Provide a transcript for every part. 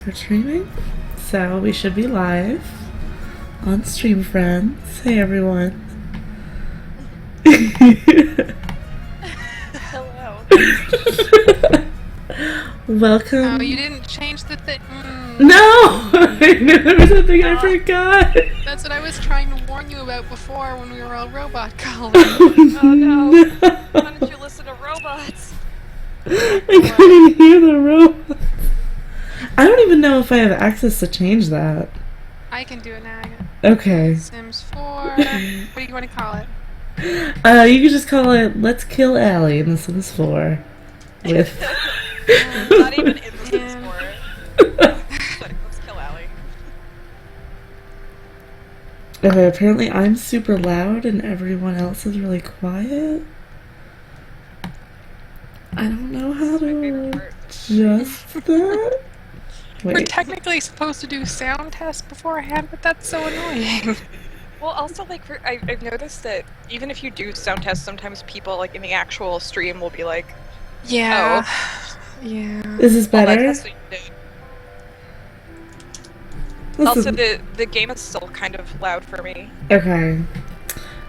We're streaming, so we should be live on ScreamFriends. Hey everyone. Hello. Welcome. Oh, you didn't change the thing. No! I knew there was something I forgot. That's what I was trying to warn you about before when we were all robot calling. Oh no. Why don't you listen to robots? I couldn't hear the robots. I don't even know if I have access to change that. I can do it now. Okay. Sims 4. What do you want to call it? You could just call it Let's Kill Allie in The Sims 4. With... Not even in the Sims 4. Let's kill Allie. Okay, apparently I'm super loud and everyone else is really quiet. I don't know how to adjust that. Wait. We're technically supposed to do sound tests beforehand, but that's so annoying. Well, also, like, I've noticed that even if you do sound tests, sometimes people, like, in the actual stream will be like, Yeah. oh. Yeah. Is this Well, that better? test that you did. Also, the game is still kind of loud for me. Okay.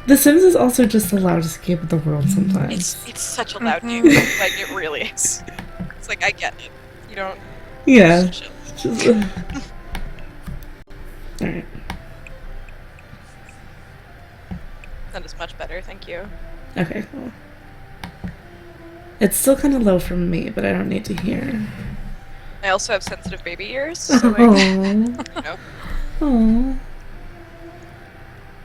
The Sims is also just the loudest game in the world sometimes. It's such a loud game. Like, it really is. It's like, I get it. You don't... Yeah. Just chill. Just, Alright. That is much better, thank you. Okay, cool. It's still kind of low for me, but I don't need to hear. I also have sensitive baby ears, so like, Aww. you know. Aww.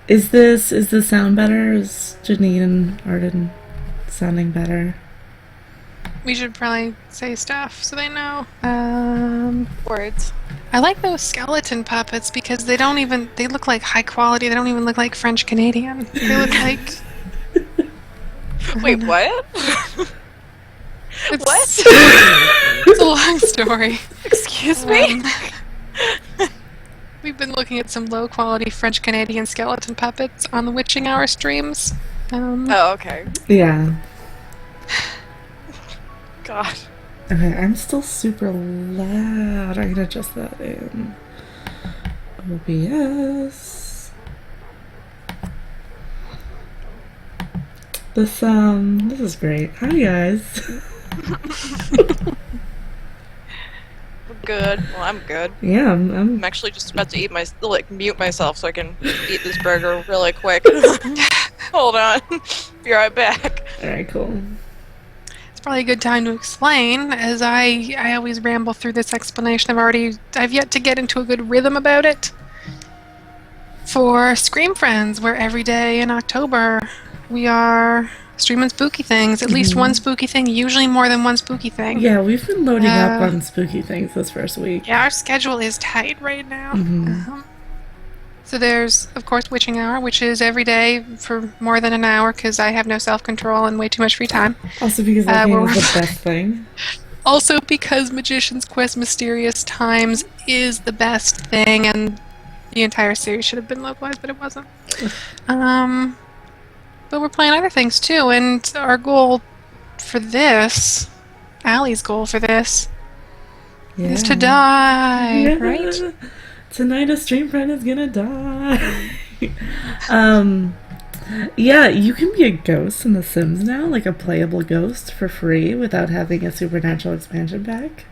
Is the sound better? Is Janine and Arden sounding better? We should probably say stuff so they know. Words. I like those skeleton puppets because they look like high quality. They don't even look like French Canadian. They look like... Wait, what? What? It's a long story. Excuse me? We've been looking at some low quality French Canadian skeleton puppets on the Witching Hour streams. Oh, okay. Yeah. God. Okay, I'm still super loud. I can adjust that in OBS. This is great. Hi guys. Good. Well, I'm good. Yeah, I'm actually just about to mute myself so I can eat this burger really quick. Hold on. Be right back. Alright, cool. It's probably a good time to explain, as I always ramble through this explanation. I've yet to get into a good rhythm about it. For ScreamFriends, where every day in October we are streaming spooky things. At least one spooky thing, usually more than one spooky thing. Yeah, we've been loading up on spooky things this first week. Yeah, our schedule is tight right now. So there's, of course, Witching Hour, which is every day for more than an hour because I have no self-control and way too much free time. Also because that game is the best thing. Also because Magician's Quest Mysterious Times is the best thing, and the entire series should have been localized, but it wasn't. But we're playing other things too, and our goal for this, Allie's goal for this, is to die, right? Tonight a stream friend is gonna die. Yeah, you can be a ghost in The Sims now, like a playable ghost for free without having a supernatural expansion pack.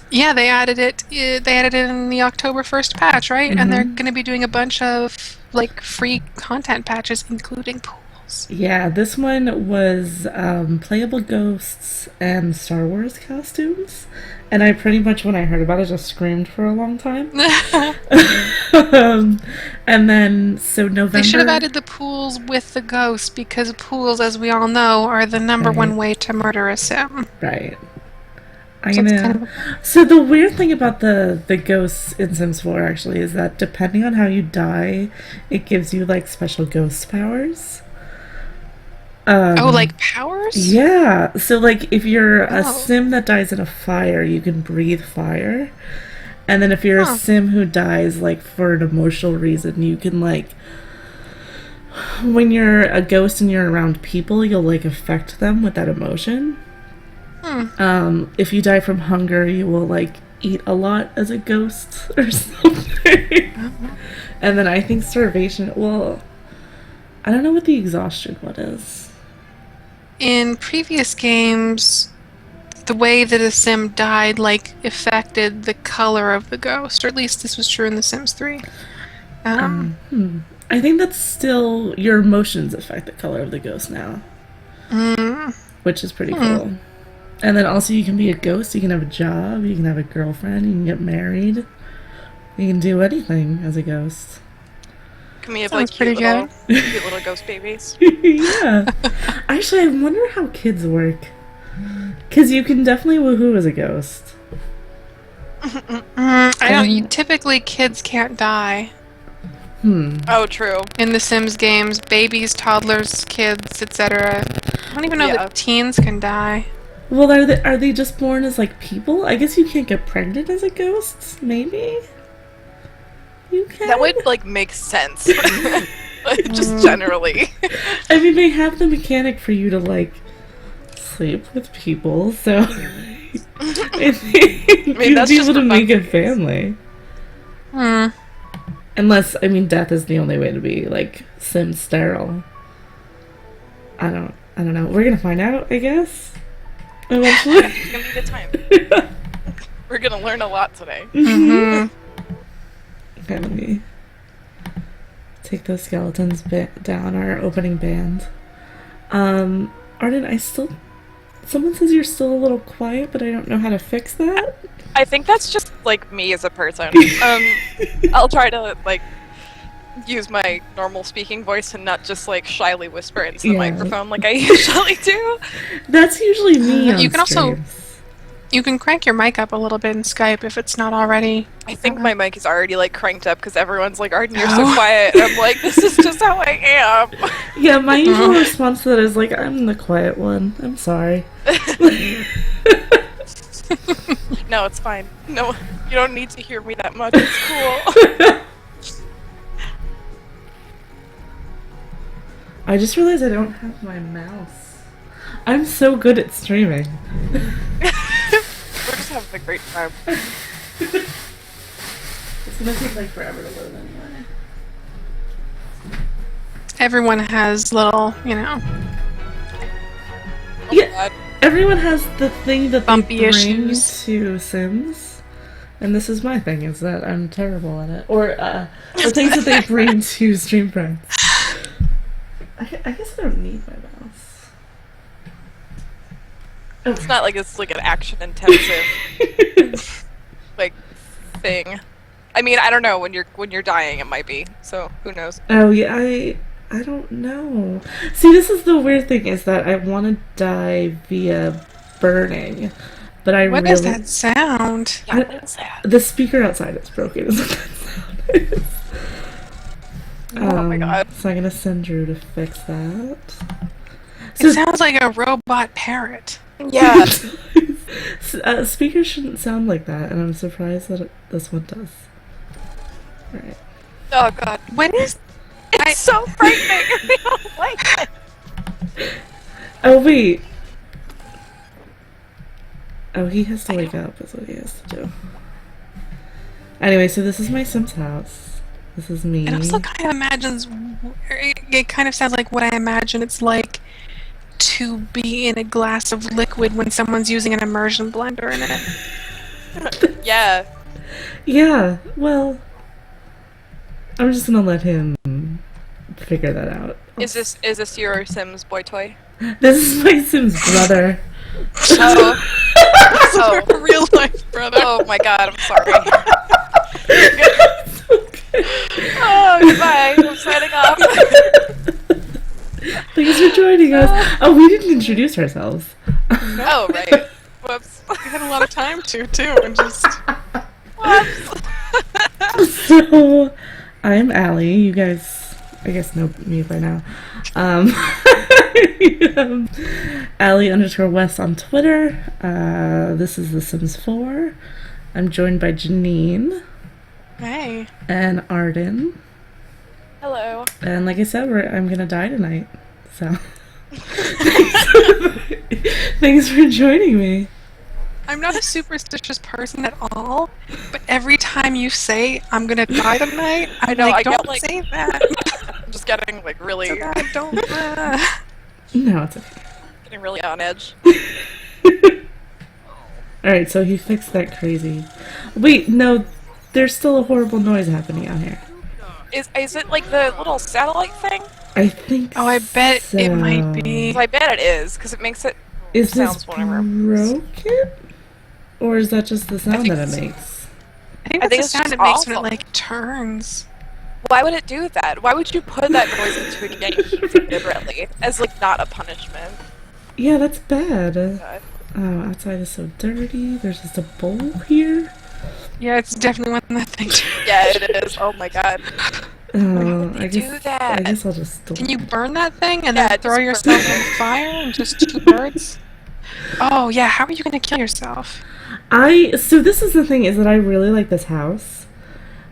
Yeah, they added it. They added it in the October 1st patch, right? And they're going to be doing a bunch of like free content patches, including pools. Yeah, this one was playable ghosts and Star Wars costumes, and I pretty much, when I heard about it, just screamed for a long time. And then, so November... They should have added the pools with the ghosts, because pools, as we all know, are the number one way to murder a sim. Right. So, so the weird thing about the ghosts in Sims 4, actually, is that depending on how you die, it gives you, like, special ghost powers. Like powers? Yeah. So, like, if you're a sim that dies in a fire, you can breathe fire. And then if you're a sim who dies, like, for an emotional reason, you can, like... When you're a ghost and you're around people, you'll, like, affect them with that emotion. If you die from hunger, you will, like, eat a lot as a ghost or something. And then I think starvation, well, I don't know what the exhaustion one is. In previous games, the way that a sim died, like, affected the color of the ghost, or at least this was true in The Sims 3. I think that's still your emotions affect the color of the ghost now, which is pretty cool. And then also you can be a ghost, you can have a job, you can have a girlfriend, you can get married, you can do anything as a ghost. Can we have Sounds like pretty cute little ghost babies? Yeah. Actually, I wonder how kids work. Because you can definitely woohoo as a ghost. I don't. Typically, kids can't die Oh, true. in The Sims games. Babies, toddlers, kids, etc. I don't even know that teens can die. Well, are they just born as, like, people? I guess you can't get pregnant as a ghost, maybe? You can? That would like make sense. Like, just generally. I mean, they have the mechanic for you to, like, sleep with people, so I think you'd that's be just able to for make fun a family. Unless, I mean, death is the only way to be, like, sim sterile. I don't know. We're gonna find out, I guess. Eventually. It's gonna be a good time. We're gonna learn a lot today. Okay, let me take those skeletons down, our opening band. Arden, someone says you're still a little quiet, but I don't know how to fix that. I think that's just like me as a person. I'll try to like use my normal speaking voice and not just like shyly whisper into the microphone like I usually do. That's usually me on You can also streams. you can crank your mic up a little bit in Skype if it's not already. I think my mic is already like cranked up because everyone's like, Arden, you're so quiet. And I'm like, this is just how I am. Yeah, my usual response to that is like, I'm the quiet one. I'm sorry. No, it's fine. No, you don't need to hear me that much. It's cool. I just realized I don't have my mouse. I'm so good at streaming. We're just having a great time. It's gonna take like forever to load anyway. Everyone has little, you know. Oh Yeah. God. Everyone has the thing that they Bumpy bring issues. to Sims, and this is my thing: is that I'm terrible at it, or things that they bring to ScreamFriends. I guess I don't need my mouse. It's not like it's like an action intensive like thing. I mean, I don't know, when you're dying it might be. So who knows? Oh yeah, I don't know. See, this is the weird thing, is that I want to die via burning, but I What really... is that sound? Yeah, what is that? The speaker outside is broken, is what that sound is. Oh my God. So I'm gonna send Drew to fix that. It sounds like a robot parrot. Yeah. Speakers shouldn't sound like that, and I'm surprised that this one does. Alright. Oh God. What is? It's so frightening. I don't like it. Oh, wait. Oh, he has to wake up, is what he has to do. Anyway, so this is my Sims house. This is me. It also kind of imagines. It kind of sounds like what I imagine it's like to be in a glass of liquid when someone's using an immersion blender in it. Yeah. Yeah, well, I'm just gonna let him figure that out. Is this your Sims boy toy? This is my Sims brother. Oh, real life brother. Oh my God, I'm sorry. Oh, goodbye. I'm signing off. Thanks for joining us. Oh, we didn't introduce ourselves. Oh, right. Whoops. We had a lot of time to too, and just. Whoops. So, I'm Allie. You guys, I guess, know me by now. Allie_West on Twitter. This is The Sims 4. I'm joined by Janine. Hey. And Arden. Hello. And like I said, I'm gonna die tonight. So, thanks for joining me. I'm not a superstitious person at all, but every time you say I'm gonna die tonight, I know I don't say that. I'm just getting like really. So I don't. No, it's okay. Getting really on edge. Alright, so he fixed that crazy. Wait, no, there's still a horrible noise happening out here. Is it like the little satellite thing? I think Oh, I bet so. it might be. I bet it is, because it makes it. Is this sounds whatever. broken? Or is that just the sound that it makes? I think that's the sound it makes when it like turns. Why would it do that? Why would you put that noise into a game deliberately as like not a punishment? Yeah, that's bad. God. Oh, outside is so dirty. There's just a bowl here. Yeah, it's definitely one that thing. Yeah, it is. Oh my god. Oh, I guess I'll just. Can you burn that thing and then throw yourself on fire and just two birds? Oh yeah, how are you gonna kill yourself? So this is the thing, is that I really like this house.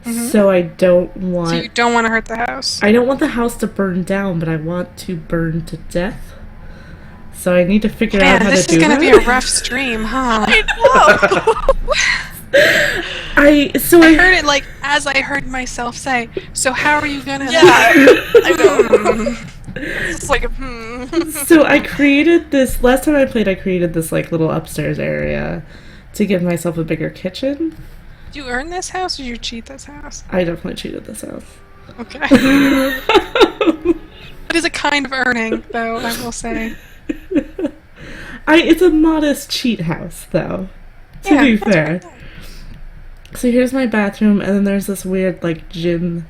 So I don't want... So you don't want to hurt the house? I don't want the house to burn down, but I want to burn to death. So I need to figure out how to do that. This is gonna be a rough stream, huh? I know! I heard it like as I heard myself say, so how are you gonna... Yeah, I know. It's like, So I created this... Last time I played, I created this like little upstairs area to give myself a bigger kitchen. Did you earn this house or did you cheat this house? I definitely cheated this house. Okay. It is a kind of earning, though, I will say. It's a modest cheat house, though, to be fair. So here's my bathroom, and then there's this weird, like, gym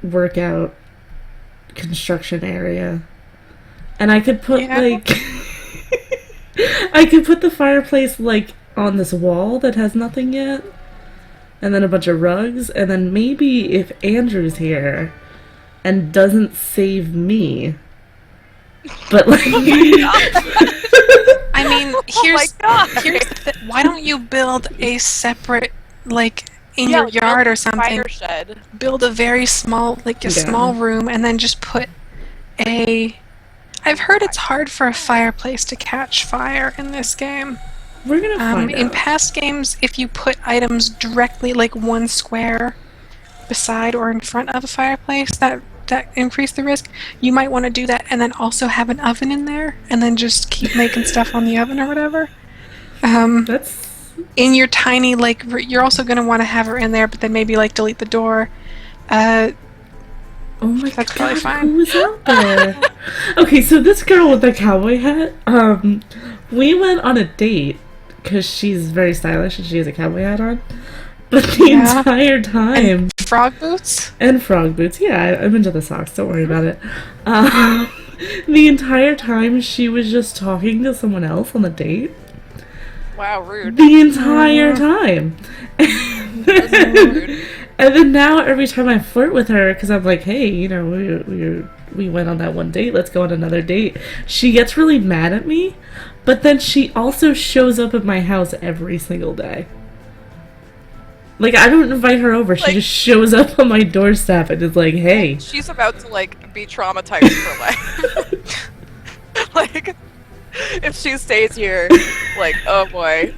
workout construction area. And I could put, like... I could put the fireplace, like, on this wall that has nothing yet. And then a bunch of rugs. And then maybe if Andrew's here and doesn't save me... But, like... I mean, here's the why don't you build a separate, like, in your yard or something? Fire shed. Build a very small, like, a small room, and then just put a... I've heard it's hard for a fireplace to catch fire in this game. We're gonna find out. In past games, if you put items directly, like, one square beside or in front of a fireplace, that increase the risk. You might want to do that and then also have an oven in there and then just keep making stuff on the oven or whatever. That's... In your tiny, like, you're also going to want to have her in there, but then maybe, like, delete the door. Oh my god, that's probably fine. Who was out there? Okay, so this girl with the cowboy hat, we went on a date because she's very stylish and she has a cowboy hat on. But the entire time... And frog boots? And frog boots, yeah, I'm into the socks, don't worry about it. The entire time she was just talking to someone else on the date. Wow, rude. The entire time. And then now every time I flirt with her, because I'm like, hey, you know, we went on that one date, let's go on another date, she gets really mad at me, but then she also shows up at my house every single day. Like, I don't invite her over, she just shows up on my doorstep and is like, hey. She's about to, like, be traumatized for life. Like, if she stays here, like, oh boy.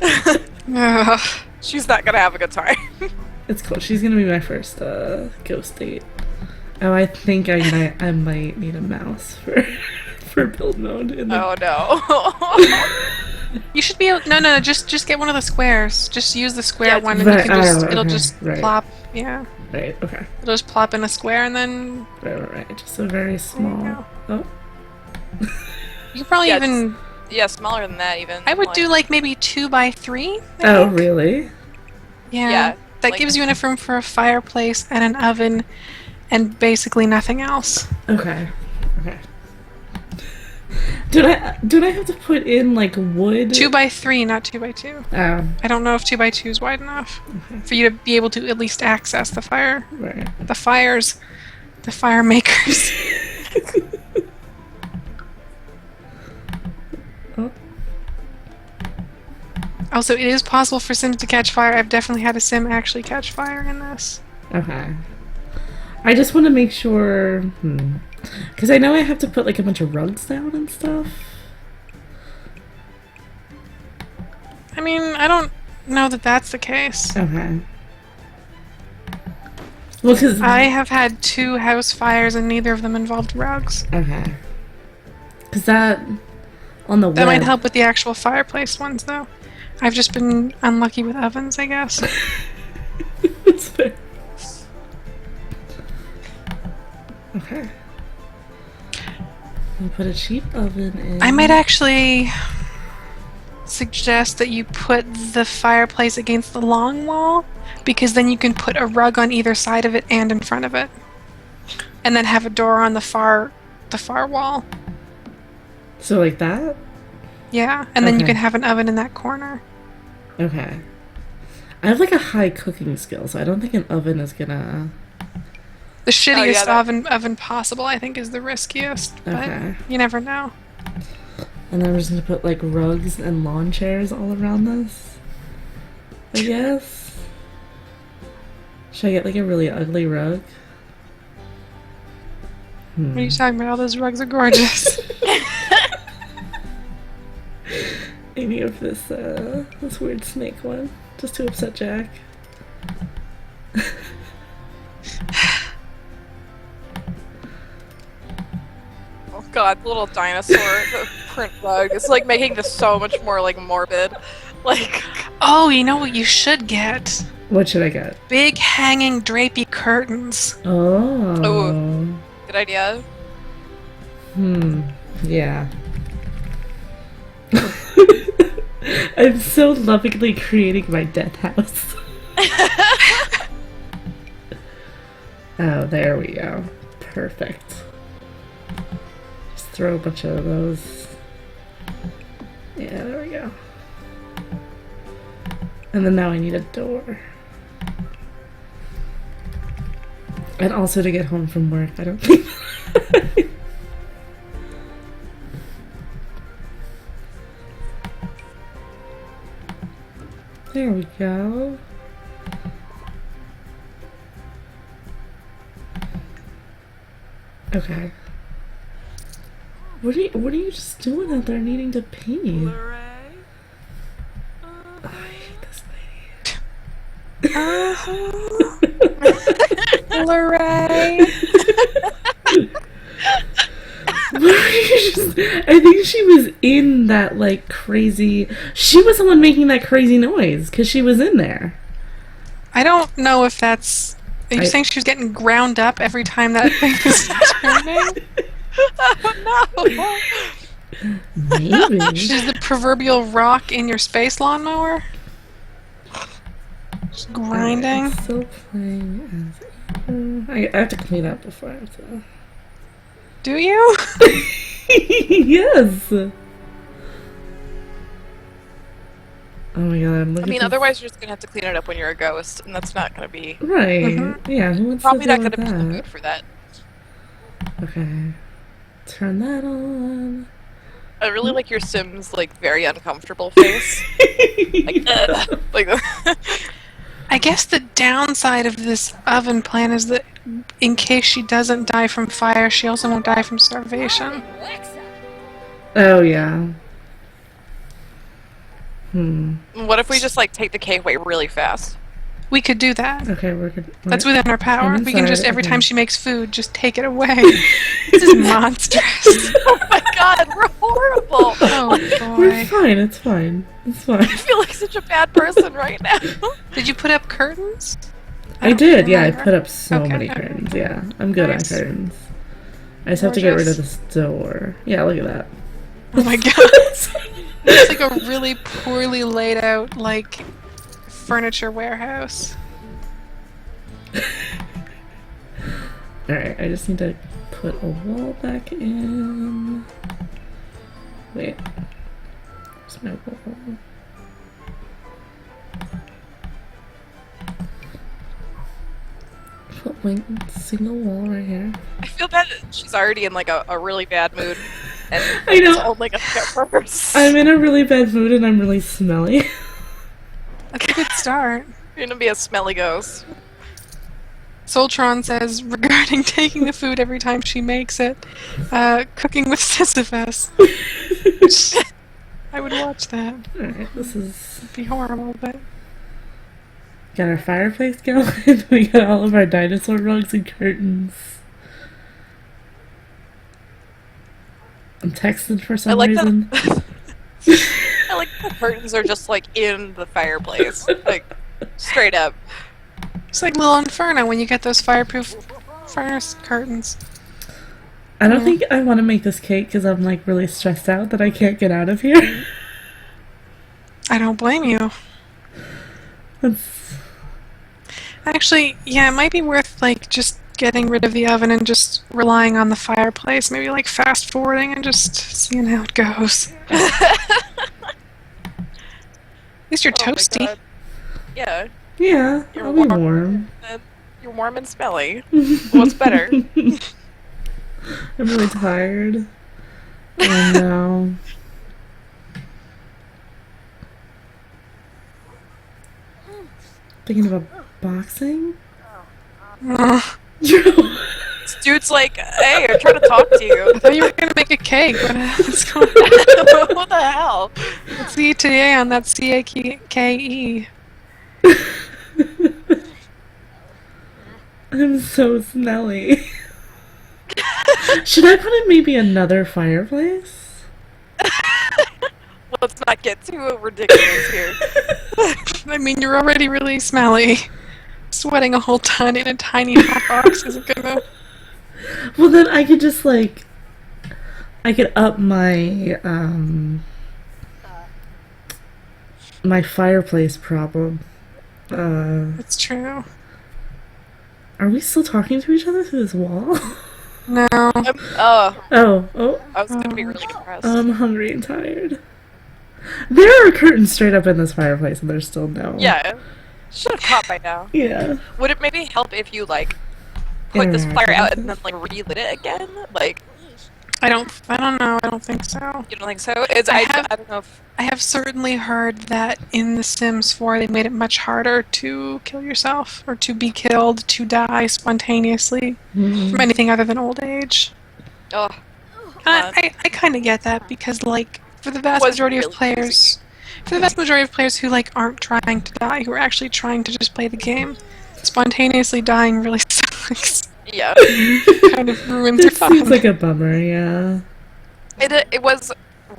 She's not gonna have a good time. It's cool, she's gonna be my first ghost date. Oh, I think I might need a mouse for build mode. Oh no. You should be able... No, just get one of the squares. Just use the square one and you can just... It'll just plop... Yeah. Right, okay. It'll just plop in a square and then... Right. Just a very small... Oh. You could probably even... Yeah, smaller than that even. I would do like maybe 2 by 3. Oh, really? Yeah. That gives you enough room for a fireplace and an oven and basically nothing else. Okay. Did I have to put in like wood? 2 by 3, not 2 by 2. Oh. I don't know if 2 by 2 is wide enough for you to be able to at least access the fire. Right. The fire makers. Oh. Also, it is possible for Sims to catch fire. I've definitely had a Sim actually catch fire in this. Okay. I just want to make sure... Because I know I have to put like a bunch of rugs down and stuff. mean, I don't know that that's the case. Okay. Well, because I have had 2 house fires and neither of them involved rugs. Okay. Because that on the That web. might help with the actual fireplace ones, though. I've just been unlucky with ovens, I guess. That's fair. Okay. You put a cheap oven in. I might actually suggest that you put the fireplace against the long wall, because then you can put a rug on either side of it and in front of it. And then have a door on the far wall. So like that? Yeah, and then you Okay. can have an oven in that corner. Okay. I have like a high cooking skill, so I don't think an oven is gonna... The shittiest that- oven possible, I think, is the riskiest, but Okay. you never know. And then I'm just gonna put like rugs and lawn chairs all around this. I guess. Should I get like a really ugly rug? What are you talking about? All those rugs are gorgeous. Any of this weird snake one, just to upset Jack. Oh god, little dinosaur print rug. It's like making this so much more like morbid. Like, Oh, you know what you should get? What should I get? Big hanging drapey curtains. Oh. Ooh. Good idea. Yeah. I'm so lovingly creating my death house. Oh, there we go. Perfect. Just throw a bunch of those. Yeah, there we go. And then now I need a door. And also to get home from work, I don't think... There we go. Okay. What are you just doing out there needing to paint? I hate this lady. Lorraine. I think she was in that like crazy. She was the one making that crazy noise because she was in there. I don't know if that's... Are you saying she was getting ground up every time that thing was turning? Oh no! Maybe. She's the proverbial rock in your space lawnmower? Just grinding. I'm still playing as. I have to clean up before I have to. Do you? Yes. Oh my god! I'm looking. I mean, otherwise you're just gonna have to clean it up when you're a ghost, and that's not gonna be Right. Yeah. Who wants probably to not deal gonna with be in the that? mood for that. Okay. Turn that on. I really like your Sims like very uncomfortable face. Like, like I guess the downside of this oven plan is that in case she doesn't die from fire, she also won't die from starvation. Oh yeah. What if we just like take the cake away really fast? We could do that. Okay, we're good. That's within our power. I'm We can just, inside, every okay. time she makes food, just take it away. This is monstrous. Oh my god, we're horrible! Oh We're boy. fine. It's fine. It's fine. I feel like such a bad person right now. Did you put up curtains? I don't did. Yeah, I remember. put up so Okay. many curtains. Yeah, I'm good Nice. on curtains. I just have to get rid of Gorgeous. this door. Yeah, look at that. Oh my god. It's like a really poorly laid out, like, furniture warehouse. Alright, I just need to put a wall back in. Wait. Where's my wall? Put one single wall right here. I feel bad that she's already in like a really bad mood. And I know. it's only gonna get worse. I'm in a really bad mood and I'm really smelly. That's a good start. You're gonna be a smelly ghost. Soltron says, regarding taking the food every time she makes it, cooking with Sisyphus. I would watch that. Alright, this is... It'd be horrible, but... Got our fireplace going. We got all of our dinosaur rugs and curtains. I'm texting for some reason. I like the curtains are just like in the fireplace. Like, straight up. It's like little Inferno when you get those fireproof furnace curtains. I don't think I want to make this cake because I'm like really stressed out that I can't get out of here. I don't blame you. Actually, yeah, it might be worth like just getting rid of the oven and just relying on the fireplace. Maybe like fast forwarding and just seeing how it goes. At least you're toasty. God. Yeah. Yeah, You're I'll be warm. You're warm and smelly. What's better? I'm really tired. Oh no. Thinking about boxing? This dude's like, hey, I'm trying to talk to you. I thought you were gonna make a cake. What's going on? What the hell? What's the ETA on that CAKE? I'm so smelly. Should I put in maybe another fireplace? Let's not get too ridiculous here. I mean, you're already really smelly. Sweating a whole ton in a tiny hot box isn't gonna... Well, then I could just, like... I could up my, my fireplace problem. That's true. Are we still talking to each other through this wall? No. Oh. I was gonna be really depressed. I'm hungry and tired. There are curtains straight up in this fireplace, and there's still no. Yeah. Should have caught by now. Yeah. Would it maybe help if you, like, put this fire out and then, like, relit it again? Like... I don't know. I don't think so. You don't think so? I don't know if... I have certainly heard that in The Sims 4 they made it much harder to kill yourself, or to be killed, to die spontaneously from anything other than old age. Oh. I kind of get that, because, like, for the vast majority of players... For the vast majority of players who, like, aren't trying to die, who are actually trying to just play the game, spontaneously dying really sucks. Yeah. Kind of ruins your fun. Seems like a bummer, yeah. It was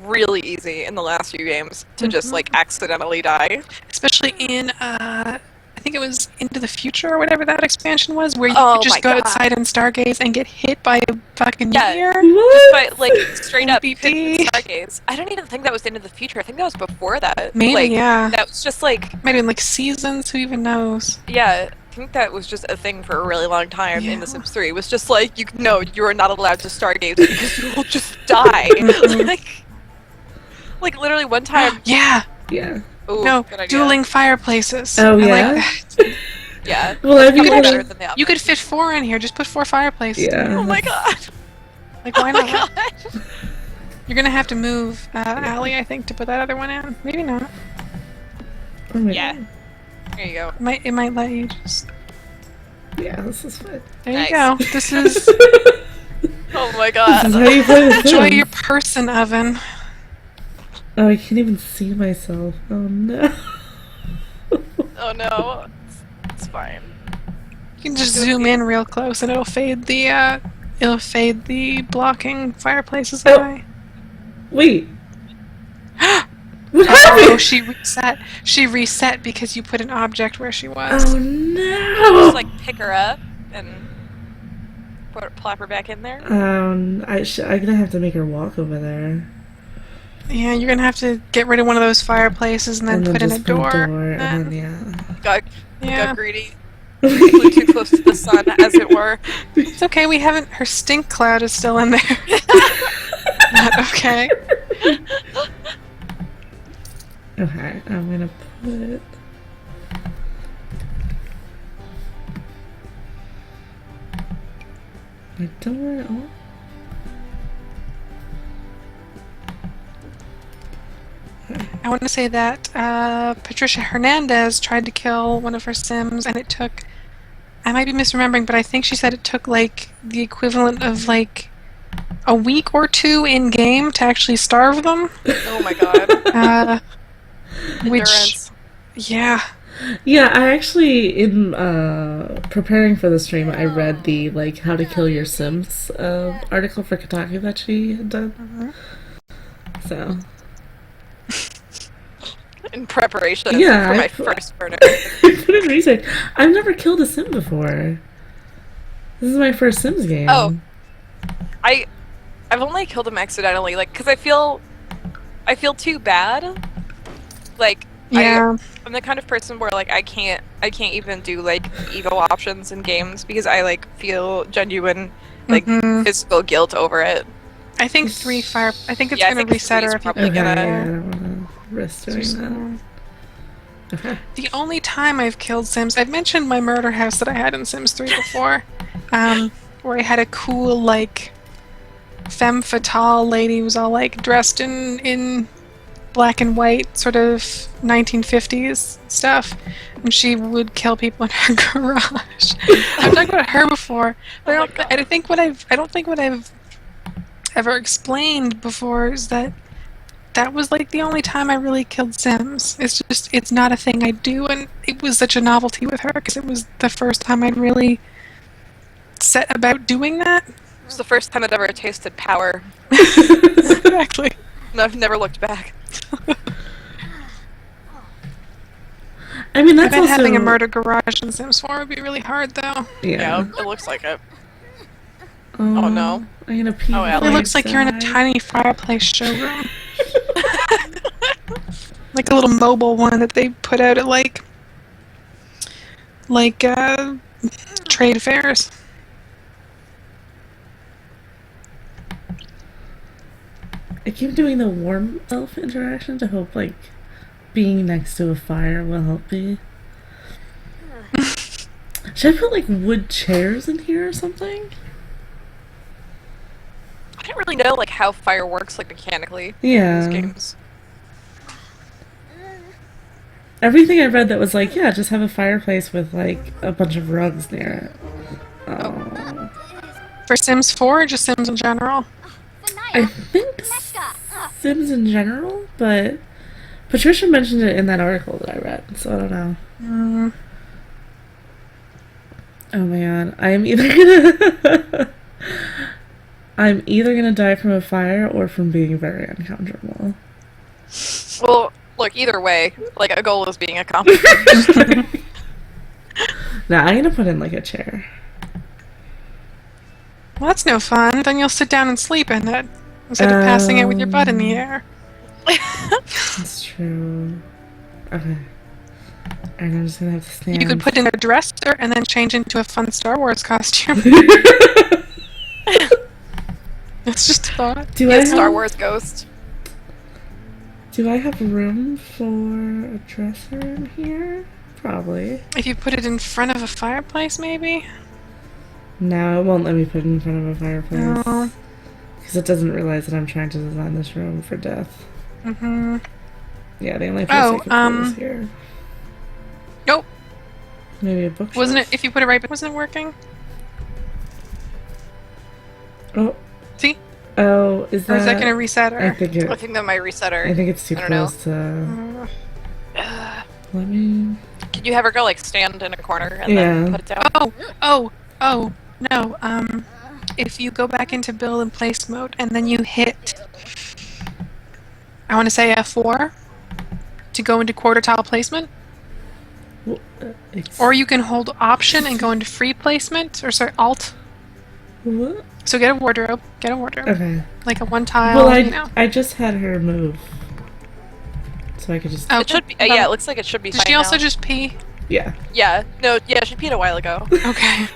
really easy in the last few games to just, like, accidentally die. Especially in, I think it was Into the Future or whatever that expansion was, where you could just go outside and stargaze and get hit by a fucking meteor. Just by, like, straight up hit BP. with stargaze. I don't even think that was Into the Future. I think that was before that. Maybe, like, yeah. That was just, like... Maybe in, like, seasons, who even knows? Yeah, I think that was just a thing for a really long time in The Sims 3. It was just like, you are not allowed to stargaze because you will just die. like, literally one time... Yeah! Yeah. Ooh, No, dueling fireplaces. Oh, I yeah? like that. Yeah. Well, I Probably mean, better than the You could fit 4 in here, just put 4 fireplaces. Yeah. Oh my god! Like, why Oh my not? god! You're gonna have to move Allie, I think, to put that other one in. Maybe not. Oh my Yeah. God. There you go. It might let you just... Yeah, this is fun. There Nice. you go. This is... Oh my This god. is how you play the Enjoy Sims. your person oven. Oh, I can't even see myself. Oh no. Oh no. It's fine. You can just zoom in real close and it'll fade the blocking fireplaces away. Wait. What Oh, happened? she reset. She reset because you put an object where she was. Oh no. Just like pick her up and plop her back in there. I'm gonna have to make her walk over there. Yeah, you're gonna have to get rid of one of those fireplaces and then put in a just put door. and then, yeah. Got Yeah. greedy. Flew too close to the sun, as it were. It's okay, we haven't... Her stink cloud is still in there. Not okay. Okay, I'm gonna put... my door... Oh. I want to say that Patricia Hernandez tried to kill one of her Sims, and it took... I might be misremembering, but I think she said it took, like, the equivalent of, like, a week or two in game to actually starve them. Oh my god. Which, Endurance. yeah. Yeah, I actually, in preparing for the stream, I read the, like, How to Kill Your Sims article for Kotaku that she had done. So. In preparation Yeah, for my first murder. I put in research. I've never killed a Sim before. This is my first Sims game. Oh. I've only killed him accidentally, like, because I feel too bad. Like, Yeah. I'm the kind of person where, like, I can't even do, like, ego options in games because I, like, feel genuine, like, physical guilt over it. I think I think it's Yeah, I gonna think reset her three's if you probably Okay, gonna- yeah, I don't want to risk doing that. Okay. The only time I've killed Sims, I've mentioned my murder house that I had in Sims 3 before, where I had a cool, like, femme fatale lady who was all, like, dressed in black and white, sort of 1950s stuff, and she would kill people in her garage. I've talked about her before, but I don't think what I've ever explained before is that was like the only time I really killed Sims. It's not a thing I do, and it was such a novelty with her because it was the first time I'd really set about doing that. It was the first time I'd ever tasted power. Exactly. And I've never looked back. I mean, I that's bet also having a murder garage in Sims 4 would be really hard, though. Yeah. It looks like it. Oh no. I'm gonna pee. Oh, It looks like you're in a tiny fireplace showroom. Like a little mobile one that they put out at like trade fairs. I keep doing the warm elf interaction to hope, like, being next to a fire will help me. Should I put, like, wood chairs in here or something? I don't really know, like, how fire works, like, mechanically Yeah. in these games. Everything I read that was like, yeah, just have a fireplace with, like, a bunch of rugs near it. Oh. For Sims 4 or just Sims in general? I think Sims in general, but Patricia mentioned it in that article that I read, so I don't know. Oh my god, I'm either gonna die from a fire or from being very uncomfortable. Well, look, either way, like, a goal is being accomplished. Now I'm gonna put in, like, a chair. Well, that's no fun. Then you'll sit down and sleep in it instead of passing out with your butt in the air. That's true. Okay. And I'm just gonna have to stand. You could put in a dresser and then change into a fun Star Wars costume. That's just a thought. Do I have, Star Wars Ghost. Do I have room for a dresser in here? Probably. If you put it in front of a fireplace, maybe? No, it won't let me put it in front of a fireplace. No. Because it doesn't realize that I'm trying to design this room for death. Mm-hmm. Yeah, the only place I could put is here. Nope. Maybe a bookshelf. Wasn't it, if you put it right, wasn't it working? Oh. See? Oh, is that... Or is that going to reset her? I think that might reset her. I think it's too I don't know. close to... Let me... Can you have her go, like, stand in a corner and then put it down? Oh, no, if you go back into build and place mode and then you hit, I want to say F4 to go into quarter tile placement, Well, or you can hold option and go into free placement, or sorry, alt. What? So get a wardrobe, Okay. like a one tile, Well, you know. I just had her move. So I could just... Oh, It should be, yeah, it looks like it should be Did fine she also now. just pee? Yeah. Yeah, no, yeah, she peed a while ago. Okay.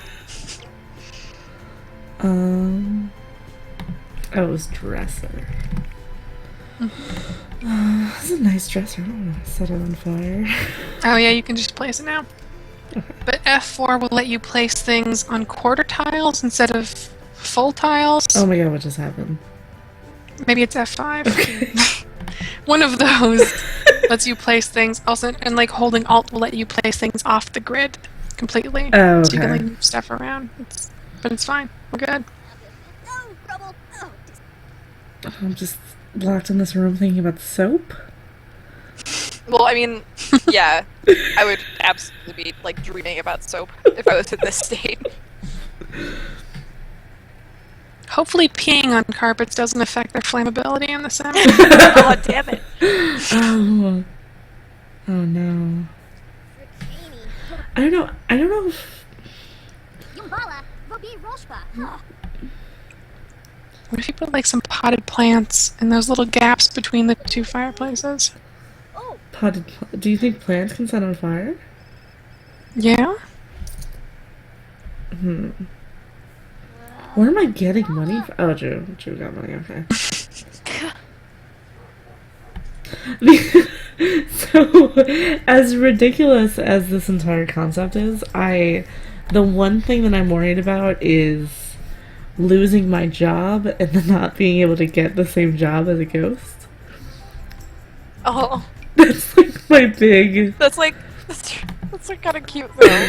Oh, it was dresser. That's a nice dresser. I don't want to set it on fire. Oh yeah, you can just place it now. But F4 will let you place things on quarter tiles instead of full tiles. Oh my god, what just happened? Maybe it's F5. One of those lets you place things. Also, and like holding Alt will let you place things off the grid completely. Oh, So you can okay. like move stuff around. But it's fine. We're good. I'm just locked in this room thinking about soap. Well, I mean, yeah, I would absolutely be like dreaming about soap if I was in this state. Hopefully peeing on carpets doesn't affect their flammability in the sim. Oh, damn it. Oh. Oh no. I don't know. I don't know if... What if you put like some potted plants in those little gaps between the two fireplaces? Do you think plants can set on fire? Yeah? Where am I getting money from? Oh, Drew. Drew got money, okay. So, as ridiculous as this entire concept is, the one thing that I'm worried about is losing my job and then not being able to get the same job as a ghost. Oh. That's like my big... That's like kind of cute though.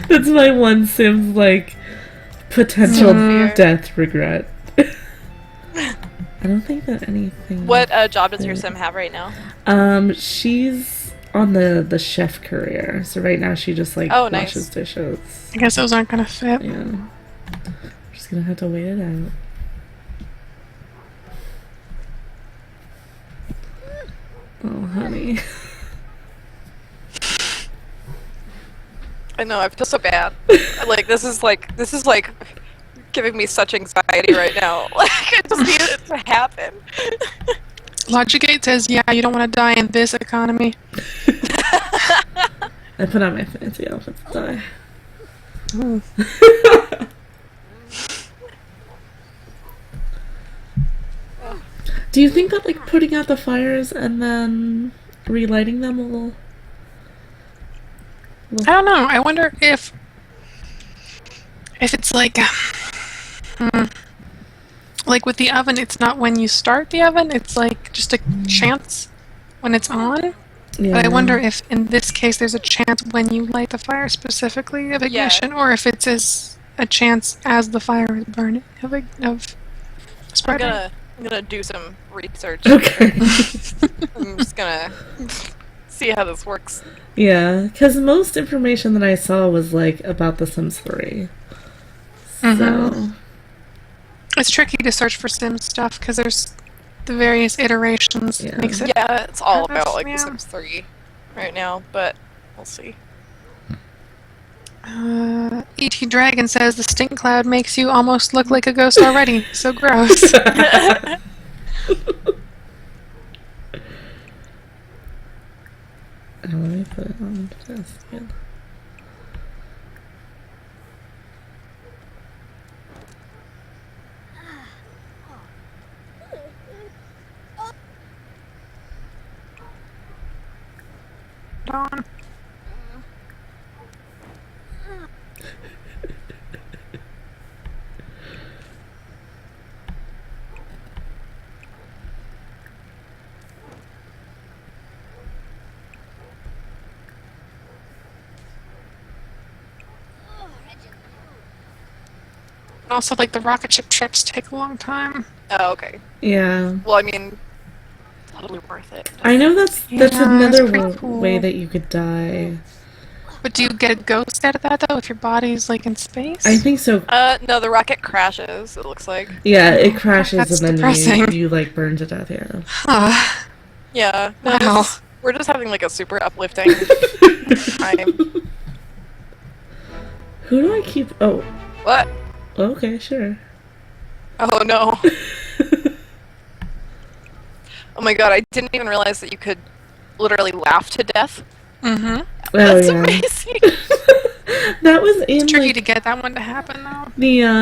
that's my one Sims, like, potential death regret. I don't think that anything... What job does your sim have right now? She's on the chef career. So right now she just, like, washes dishes. I guess those aren't gonna fit. Yeah. I'm just gonna have to wait it out. Oh, honey. I know, I feel so bad. This is like giving me such anxiety right now. Like, I just need it to happen. Logic8 says, yeah, you don't want to die in this economy. I put on my fancy outfit to die. Do you think that, like, putting out the fires and then relighting them will... I don't know. I wonder if it's like with the oven, it's not when you start the oven, it's like just a chance when it's on. Yeah. But I wonder if in this case there's a chance when you light the fire specifically of ignition, or if it's a chance as the fire is burning of spreading. I'm gonna do some research. Okay. I'm just gonna see how this works. Yeah, because most information that I saw was, like, about The Sims 3. So... It's tricky to search for Sims stuff, because there's the various iterations. Yeah. Makes it It's all kind of, about, like, The Sims 3 right now, but we'll see. E.T. Dragon says the stink cloud makes you almost look like a ghost already. So gross. Let me put it on this again. Dawn. And also, like, the rocket ship trips take a long time. Oh, okay. Yeah. Well, I mean, totally worth it. I know that's that's another pretty cool. way that you could die. But do you get a ghost out of that, though, if your body's, like, in space? I think so. No, the rocket crashes, it looks like. Yeah, it crashes That's and then depressing. you like burn to death, yeah. Huh. Yeah. No, Wow. we're just having, like, a super uplifting time. Who do I keep... Oh. What? Okay, sure. Oh, no. Oh my god, I didn't even realize that you could literally laugh to death. Mm-hmm. That's Oh, yeah. amazing. That was in, It's tricky like, to get that one to happen, though.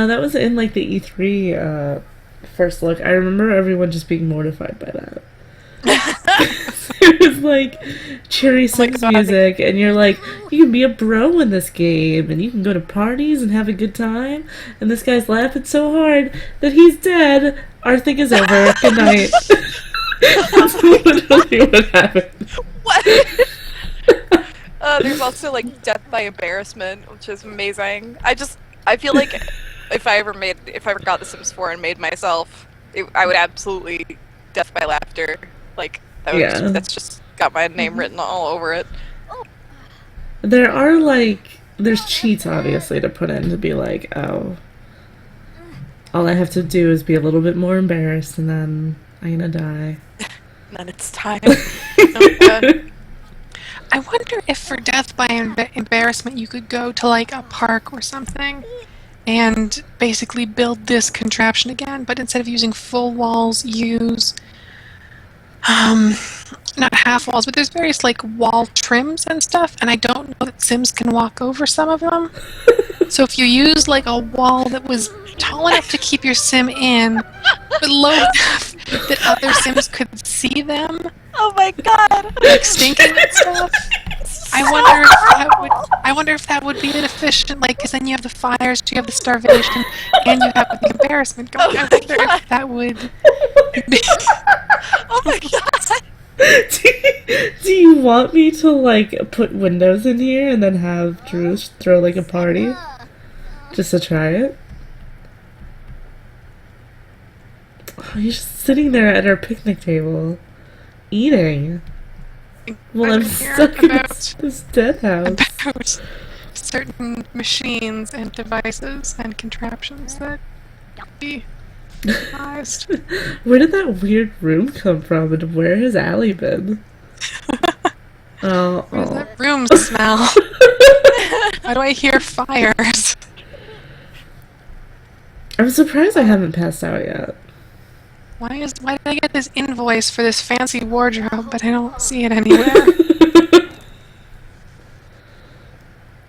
that was in, like, the E3 first look. I remember everyone just being mortified by that. It was like cheery Sims music, and you're like, you can be a bro in this game, and you can go to parties and have a good time, and this guy's laughing so hard that he's dead. Our thing is over. Good night. That's literally what happened. What? There's also, like, death by embarrassment, which is amazing. I feel like if I ever got The Sims 4 and made myself I would absolutely death by laughter. Like that's just got my name written all over it. There are like there's cheats obviously to put in to be like, oh, all I have to do is be a little bit more embarrassed and then I'm gonna die. And then it's time. I wonder if for death by embarrassment you could go to like a park or something and basically build this contraption again, but instead of using full walls, use not half walls, but there's various like wall trims and stuff, and I don't know that Sims can walk over some of them. So if you use like a wall that was tall enough to keep your Sim in, but low enough that other Sims could see them. Oh my god! Like stinking and stuff. I wonder if that would be an efficient, like, because then you have the fires, you have the starvation, and you have the embarrassment going. I wonder if that would be... Oh my god! Do you want me to like put windows in here and then have Drew throw like a party? Just to try it? Oh, you're just sitting there at our picnic table. Eating. Well, I'm stuck in this dead house. About certain machines and devices and contraptions that be devised. Where did that weird room come from, and where has Allie been? Where's that room smell? Why do I hear fires? I'm surprised I haven't passed out yet. Why did I get this invoice for this fancy wardrobe, but I don't see it anywhere?